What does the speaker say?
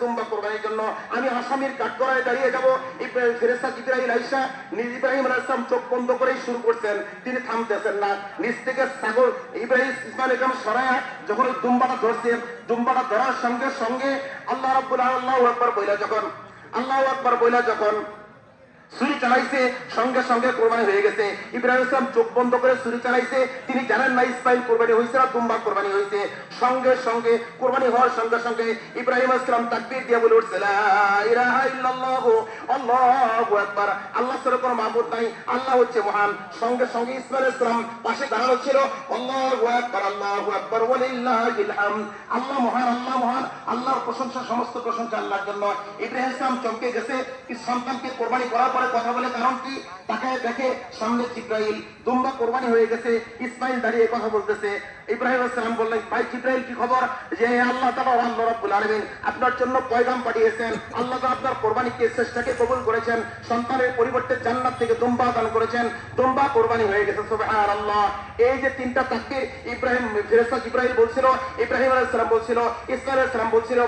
দুম্বা কোরবানির জন্য আমি আসামির কাঠগড়ায় দাঁড়িয়ে যাব। ফেরেশতা জিবরাইল আইসা ইব্রাহিম আলাইহিস সালাম চোখ বন্ধ করে শুরু করছেন, তিনি থামতেছেন না। নিচ থেকে ছাগল ইব্রাহিম ইসমাইল একদম সরায়া যখন ওই দুম্বাটা ধরছে, দুম্বাটা ধরার সঙ্গে সঙ্গে আল্লাহ রাব্বুল আলামিন আল্লাহু আকবার বইলা যখন ছুরি চালাইছে, সঙ্গে সঙ্গে কোরবানি হয়ে গেছে। ইব্রাহিম ইসলাম চোখ বন্ধ করে ছুরি চালাইছে, তিনি জানেন না ইসমাইল কোরবানি হয়েছে না দুম্বা কোরবানি হয়েছে। সঙ্গে সঙ্গে কোরবানি হওয়ার সঙ্গে সঙ্গে ইব্রাহিম ইসলাম তাকবীর দিয়ে বলে উঠছে, লা ইলাহা ইল্লাল্লাহ আল্লাহু আকবার, আল্লাহ ছাড়া কোনো মাবুদ নাই, আল্লাহ হচ্ছে মহান। সঙ্গে সঙ্গে ইসমাইল ইসলাম পাশে দাঁড়ানো ছিল, আল্লাহু আকবার ওয়ালিল্লাহিল হামদ, আল্লাহ মহান, আল্লাহ মহান, আল্লাহর প্রশংসা, সমস্ত প্রশংসা আল্লাহর জন্য। ইব্রাহিম ইসলাম চমকে গেছে, সন্তানকে কোরবানি করার কথা বলে, কারণ কি তাকায় দেখে সামনে জিবরাইল, দুম্বা কোরবানি হয়ে গেছে। ইসমাইল দাঁড়িয়ে কথা বলতেছে। ইব্রাহিম আলাইহিস সালাম বললেন, ভাই জিবরাইল কি খবর? যে আল্লাহ তাআলা আল্লাহ রাব্বুল আলামিন আপনার জন্য পয়গাম পাঠিয়েছেন, আল্লাহ তাআলা আপনার কোরবানিকে, চেষ্টাকে কবুল করেছেন, সন্তানের পরিবর্তে জান্নাত থেকে দুম্বা দান করেছেন, দুম্বা কোরবানি হয়ে গেছে। সুবহানাল্লাহ। এই যে তিনটা তাকবীর ইব্রাহিম ফেরেশতা জিবরাইল বলছিল, ইব্রাহিম আলাইহিস সালাম বলছিল, ইসমাইল আলাইহিস সালাম বলছিল,